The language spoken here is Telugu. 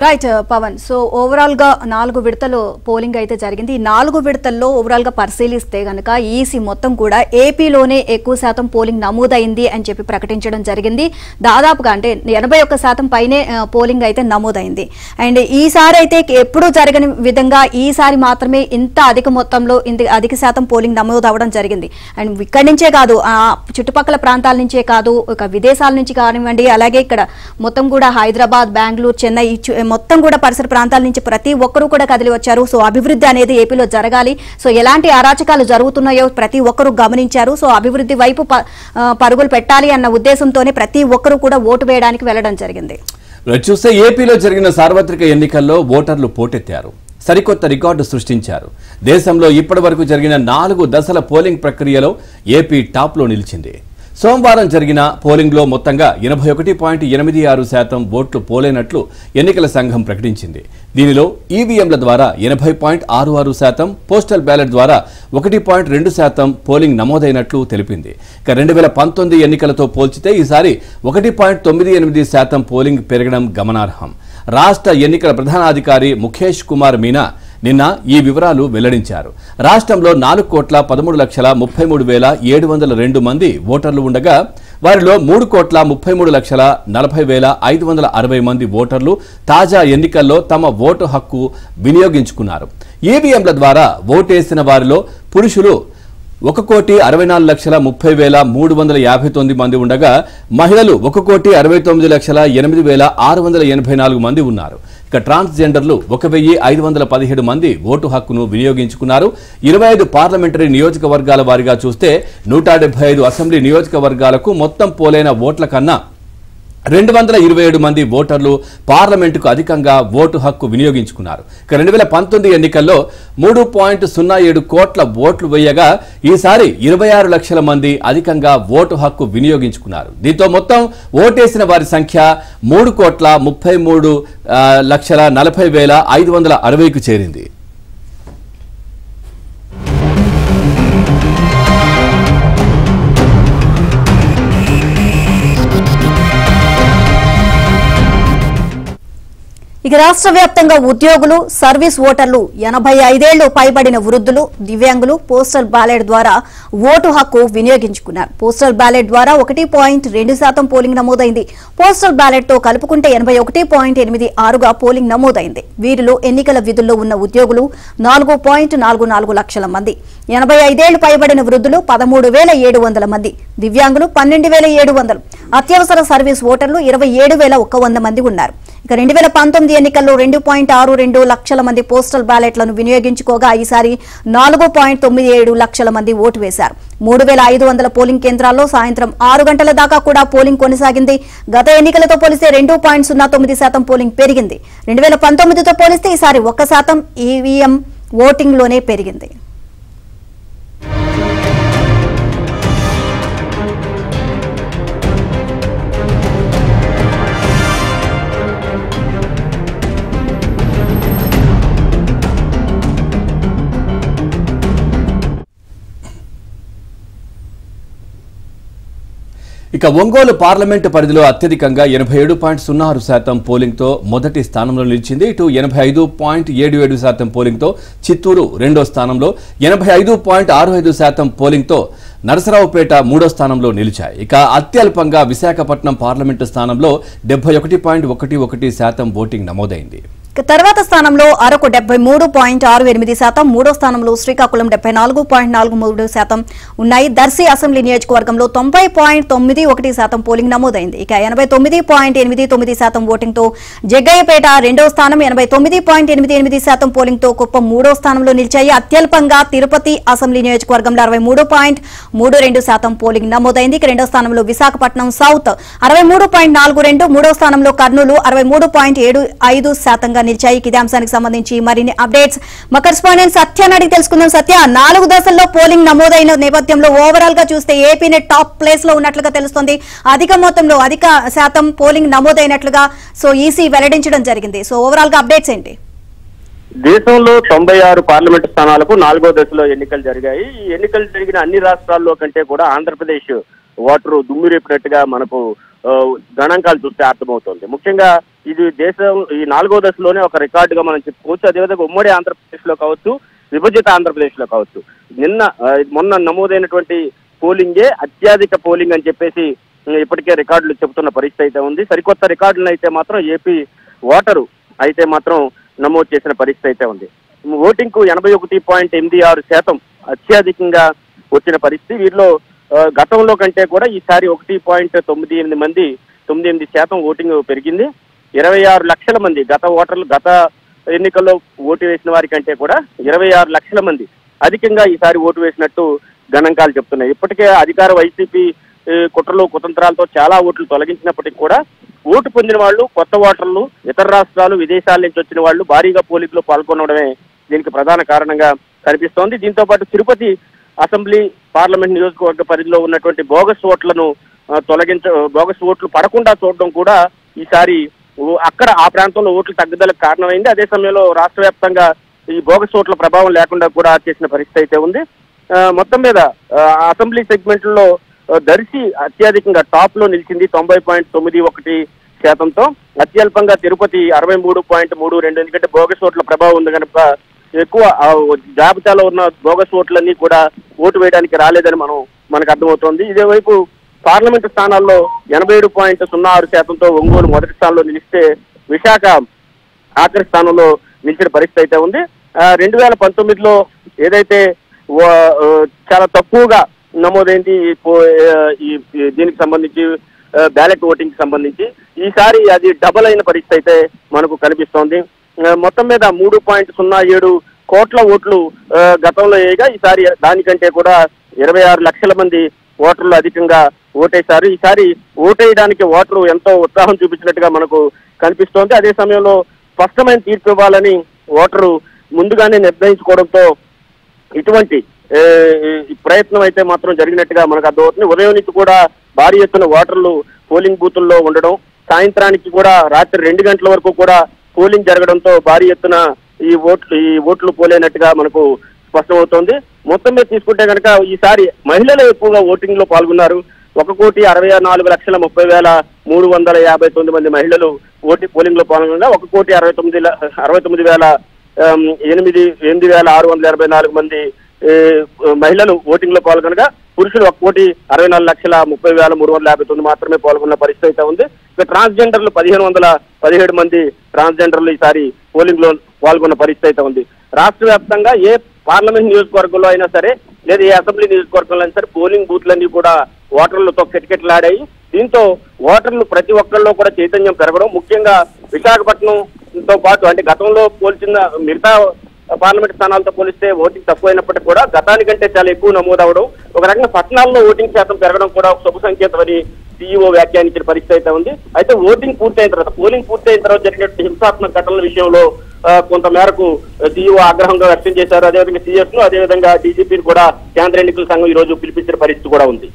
రైట్ పవన్. సో ఓవరాల్ గా 4 విడతలు పోలింగ్ అయితే జరిగింది. ఈ 4 విడతల్లో ఓవరాల్ గా పరిశీలిస్తే గనక ఈసీ మొత్తం కూడా ఏపీలోనే ఎక్కువ శాతం పోలింగ్ నమోదైంది అని చెప్పి ప్రకటించడం జరిగింది. దాదాపుగా అంటే 81% పైనే పోలింగ్ అయితే నమోదైంది. అండ్ ఈసారి అయితే ఎప్పుడూ జరగని విధంగా ఈసారి మాత్రమే ఇంత అధిక మొత్తంలో అధిక శాతం పోలింగ్ నమోదు అవ్వడం జరిగింది. అండ్ ఇక్కడి నుంచే కాదు, చుట్టుపక్కల ప్రాంతాల నుంచే కాదు, విదేశాల నుంచి కానివ్వండి, అలాగే ఇక్కడ మొత్తం కూడా హైదరాబాద్, బెంగళూరు, చెన్నై మొత్తం కూడా పరిసర ప్రాంతాల నుంచి ప్రతి ఒక్కరూ కూడా కదిలి వచ్చారు. సో అభివృద్ధి అనేది ఏపీలో జరగాలి. సో ఎలాంటి అరాచకాలు జరుగుతున్నాయో ప్రతి ఒక్కరూ గమనించారు. సో అభివృద్ధి వైపు పరుగులు పెట్టాలి అన్న ఉద్దేశంతోనే ప్రతి ఒక్కరూ కూడా ఓటు వేయడానికి వెళ్లడం జరిగింది. చూస్తే ఏపీలో జరిగిన సార్వత్రిక ఎన్నికల్లో ఓటర్లు పోటెత్తారు, సరికొత్త రికార్డు సృష్టించారు. దేశంలో ఇప్పటి వరకు జరిగిన 4 దశల పోలింగ్ ప్రక్రియలో ఏపీ టాప్లో నిలిచింది. సోమవారం జరిగిన పోలింగ్లో మొత్తంగా 81.86% ఓట్లు పోలైనట్లు ఎన్నికల సంఘం ప్రకటించింది. దీనిలో ఈవీఎంల ద్వారా 80.66%, పోస్టల్ బ్యాలెట్ ద్వారా 1.2% పోలింగ్ నమోదైనట్లు తెలిపింది. ఇక 2019 ఎన్నికలతో పోల్చితే ఈసారి 1.98% పోలింగ్ పెరగడం గమనార్హం. రాష్ట్ర ఎన్నికల ప్రధానాధికారి ముఖేష్ కుమార్ మీనా నిన్న ఈ వివరాలు వెల్లడించారు. రాష్ట్రంలో 4,13,33,702 మంది ఓటర్లు ఉండగా వారిలో 3,33,40,560 మంది ఓటర్లు తాజా ఎన్నికల్లో తమ ఓటు హక్కు వినియోగించుకున్నారు. ఈవీఎంల ద్వారా ఓటేసిన వారిలో పురుషులు 1,64,30,359 మంది ఉండగా మహిళలు 1,69,08,684 మంది ఉన్నారు. ఇక ట్రాన్స్జెండర్లు 1,517 మంది ఓటు హక్కును వినియోగించుకున్నారు. 25 పార్లమెంటరీ నియోజకవర్గాల వారీగా చూస్తే 175 అసెంబ్లీ నియోజకవర్గాలకు మొత్తం పోలైన ఓట్ల కన్నా 227 మంది ఓటర్లు పార్లమెంటుకు అధికంగా ఓటు హక్కు వినియోగించుకున్నారు. ఇక 2019 ఎన్నికల్లో 3.07 కోట్ల ఓట్లు వేయగా ఈసారి 26 లక్షల మంది అధికంగా ఓటు హక్కు వినియోగించుకున్నారు. దీంతో మొత్తం ఓటేసిన వారి సంఖ్య 3,33,40,560కు చేరింది. ఇక రాష్ట్ర వ్యాప్తంగా ఉద్యోగులు, సర్వీస్ ఓటర్లు, 85 ఏళ్లు పైబడిన వృద్ధులు, దివ్యాంగులు పోస్టల్ బ్యాలెట్ ద్వారా ఓటు హక్కు వినియోగించుకున్నారు. పోస్టల్ బ్యాలెట్ ద్వారా 1.2% పోలింగ్ నమోదైంది. పోస్టల్ బ్యాలెట్ తో కలుపుకుంటే 81.86గా పోలింగ్ నమోదైంది. వీరిలో ఎన్నికల విధుల్లో ఉన్న ఉద్యోగులు 4.44 లక్షల మంది, 85 ఏళ్లు పైబడిన వృద్ధులు 13,700 మంది, దివ్యాంగులు 12,700, అత్యవసర సర్వీస్ ఓటర్లు 27,100 మంది ఉన్నారు. ఇక 2019 ఎన్నికల్లో 2.62 లక్షల మంది పోస్టల్ బ్యాలెట్లను వినియోగించుకోగా ఈసారి 4.97 లక్షల మంది ఓటు వేశారు. 3,500 పోలింగ్ కేంద్రాల్లో సాయంత్రం 6 గంటల దాకా కూడా పోలింగ్ కొనసాగింది. గత ఎన్నికలతో పోలిస్తే 2.09% పోలింగ్ పెరిగింది. 2019తో పోలిస్తే ఈసారి 1% ఈవీఎం ఓటింగ్ లోనే పెరిగింది. ఇక ఒంగోలు పార్లమెంటు పరిధిలో అత్యధికంగా 87.06% పోలింగ్తో మొదటి స్థానంలో నిలిచింది. ఇటు 85.77% పోలింగ్తో చిత్తూరు రెండో స్థానంలో, 85.65% పోలింగ్తో నరసరావుపేట మూడో స్థానంలో నిలిచాయి. ఇక అత్యల్పంగా విశాఖపట్నం పార్లమెంటు స్థానంలో 71.11% ఓటింగ్ నమోదైంది. తర్వాత స్థానంలో అరకు 73.68%, మూడో స్థానంలో శ్రీకాకుళం 74.43% ఉన్నాయి. దర్శి అసెంబ్లీ నియోజకవర్గంలో 90.91% పోలింగ్ నమోదైంది. ఇక 89.89% ఓటింగ్తో జగ్గయ్యపేట రెండో స్థానం, 89.88% పోలింగ్తో కుప్పం మూడో స్థానంలో నిలిచాయి. అత్యల్పంగా తిరుపతి అసెంబ్లీ నియోజకవర్గంలో 63.32% పోలింగ్ నమోదైంది. ఇక రెండో స్థానంలో విశాఖపట్నం సౌత్ 63.42%, మూడో స్థానంలో కర్నూలు 63.75% నిలిచాయి. ఇదే అంశానికి సంబంధించి మరిన్ని అప్డేట్స్ మా కరెస్పాండెంట్ సత్యాన్ని అడిగి తెలుసుకుందాం. సత్య, 4 దశల్లో పోలింగ్ నమోదైన నేపథ్యంలో ఓవరాల్ గా చూస్తే ఏపీనే టాప్ ప్లేస్ లో ఉన్నట్లుగా తెలుస్తోంది. అధిక మొత్తంలో అధిక శాతం పోలింగ్ నమోదైనట్లుగా సో ఈసీ వెల్లడించడం జరిగింది. సో ఓవరాల్ గా అప్డేట్స్ ఏంటి? దేశంలో 96 పార్లమెంటు స్థానాలకు 4వ దశలో ఎన్నికలు జరిగాయి. ఈ ఎన్నికలు జరిగిన అన్ని రాష్ట్రాల్లో కంటే కూడా ఆంధ్రప్రదేశ్ ఓటరు దుమ్మిరేపినట్టుగా మనకు గణాంకాలు చూస్తే అర్థమవుతోంది. ముఖ్యంగా ఇది దేశం ఈ 4వ దశలోనే ఒక రికార్డుగా మనం చెప్పుకోవచ్చు. అదేవిధంగా ఉమ్మడి ఆంధ్రప్రదేశ్ లో కావచ్చు, విభజిత ఆంధ్రప్రదేశ్ లో కావచ్చు, మొన్న నమోదైనటువంటి పోలింగే అత్యధిక పోలింగ్ అని చెప్పేసి ఇప్పటికే రికార్డులు చెబుతున్న పరిస్థితి అయితే ఉంది. సరికొత్త రికార్డులను అయితే మాత్రం ఏపీ ఓటరు అయితే మాత్రం నమోదు చేసిన పరిస్థితి అయితే ఉంది. ఓటింగ్ కు 81.86% అత్యధికంగా వచ్చిన పరిస్థితి. వీరిలో గతంలో కంటే కూడా ఈసారి 1.98% ఓటింగ్ పెరిగింది. 26 లక్షల మంది గత ఎన్నికల్లో ఓటు వేసిన వారి కంటే కూడా 26 లక్షల మంది అధికంగా ఈసారి ఓటు వేసినట్టు గణాంకాలు చెప్తున్నాయి. ఇప్పటికే అధికార వైసీపీ కుట్రలు కుతంత్రాలతో చాలా ఓట్లు తొలగించినప్పటికీ కూడా ఓటు పొందిన వాళ్ళు, కొత్త ఓటర్లు, ఇతర రాష్ట్రాలు, విదేశాల నుంచి వచ్చిన వాళ్ళు భారీగా పోలింగ్లో పాల్గొనడమే దీనికి ప్రధాన కారణంగా కనిపిస్తోంది. దీంతో పాటు తిరుపతి అసెంబ్లీ పార్లమెంట్ నియోజకవర్గ పరిధిలో ఉన్నటువంటి బోగస్ ఓట్లు పడకుండా చూడడం కూడా ఈసారి అక్కడ ఆ ప్రాంతంలో ఓట్లు తగ్గుదలకు కారణమైంది. అదే సమయంలో రాష్ట్ర వ్యాప్తంగా ఈ బోగస్ ఓట్ల ప్రభావం లేకుండా కూడా చేసిన పరిస్థితి అయితే ఉంది. మొత్తం మీద అసెంబ్లీ సెగ్మెంట్లో దర్శి అత్యధికంగా టాప్ లో నిలిచింది 90.91%. అత్యల్పంగా తిరుపతి 63.32. ఎందుకంటే బోగస్ ఓట్ల ప్రభావం ఉంది కనుక ఎక్కువ జాబితాలో ఉన్న బోగస్ ఓట్లన్నీ కూడా ఓటు వేయడానికి రాలేదని మనకు అర్థమవుతోంది. ఇదే వైపు పార్లమెంటు స్థానాల్లో 87.06%తో ఒంగోలు మొదటి స్థానంలో నిలిస్తే విశాఖ ఆఖరి స్థానంలో నిలిచిన పరిస్థితి అయితే ఉంది. 2019లో ఏదైతే చాలా తక్కువగా నమోదైంది దీనికి సంబంధించి బ్యాలెట్ ఓటింగ్ కి సంబంధించి, ఈసారి అది డబల్ అయిన పరిస్థితి అయితే మనకు కనిపిస్తోంది. మొత్తం మీద 3.07 కోట్ల ఓట్లు గతంలో వేయగా ఈసారి దానికంటే కూడా 26 లక్షల మంది ఓటర్లు అధికంగా ఓటేశారు. ఈసారి ఓటేయడానికి ఓటరు ఎంతో ఉత్సాహం చూపించినట్టుగా మనకు కనిపిస్తోంది. అదే సమయంలో స్పష్టమైన తీర్పు ఇవ్వాలని ఓటరు ముందుగానే నిర్ణయించుకోవడంతో ఇటువంటి ప్రయత్నం అయితే మాత్రం జరిగినట్టుగా మనకు అర్థమవుతుంది. ఉదయం నుంచి కూడా భారీ ఎత్తున ఓటర్లు పోలింగ్ బూతుల్లో ఉండడం, సాయంత్రానికి కూడా రాత్రి 2 గంటల వరకు కూడా పోలింగ్ జరగడంతో భారీ ఎత్తున ఈ ఓట్లు పోలేనట్టుగా మనకు స్పష్టమవుతోంది. మొత్తం మీద తీసుకుంటే కనుక ఈసారి మహిళలు ఎక్కువగా ఓటింగ్ లో పాల్గొన్నారు. 1,64,30,359 మంది మహిళలు పోలింగ్ లో పాల్గొనగా 1,69,884 మంది మహిళలు ఓటింగ్ లో పాల్గొనగా పురుషులు 1,64,30,359 మాత్రమే పాల్గొన్న పరిస్థితి అయితే ఉంది. ఇక ట్రాన్స్జెండర్లు 1,517 మంది ట్రాన్స్జెండర్లు ఈసారి పోలింగ్ లో పాల్గొన్న పరిస్థితి అయితే ఉంది. రాష్ట్ర వ్యాప్తంగా ఏ పార్లమెంట్ నియోజకవర్గంలో అయినా సరే లేదా ఏ అసెంబ్లీ నియోజకవర్గంలో అయినా సరే పోలింగ్ బూత్లన్నీ కూడా ఓటర్లతో కిటకిటలాడాయి. దీంతో ఓటర్లు ప్రతి ఒక్కరిలో కూడా చైతన్యం పెరగడం, ముఖ్యంగా విశాఖపట్నంతో పాటు అంటే గతంలో పోల్చిన మిగతా పార్లమెంట్ స్థానాలతో పోలిస్తే ఓటింగ్ తక్కువైనప్పటికీ కూడా గతానికంటే చాలా ఎక్కువ నమోదవడం, ఒక రకంగా పట్టణాల్లో ఓటింగ్ శాతం పెరగడం కూడా ఒక శుభ సంకేతమని సీఈఓ వ్యాఖ్యానించిన పరిస్థితి అయితే ఉంది. అయితే పోలింగ్ పూర్తయిన తర్వాత జరిగినట్టు హింసాత్మక ఘటనల విషయంలో కొంత మేరకు సీఈఓ ఆగ్రహంగా వ్యక్తం చేశారు. అదేవిధంగా సీఎస్ ను, అదేవిధంగా డీజీపీని కూడా కేంద్ర ఎన్నికల సంఘం ఈ రోజు పిలిపించిన పరిస్థితి కూడా ఉంది.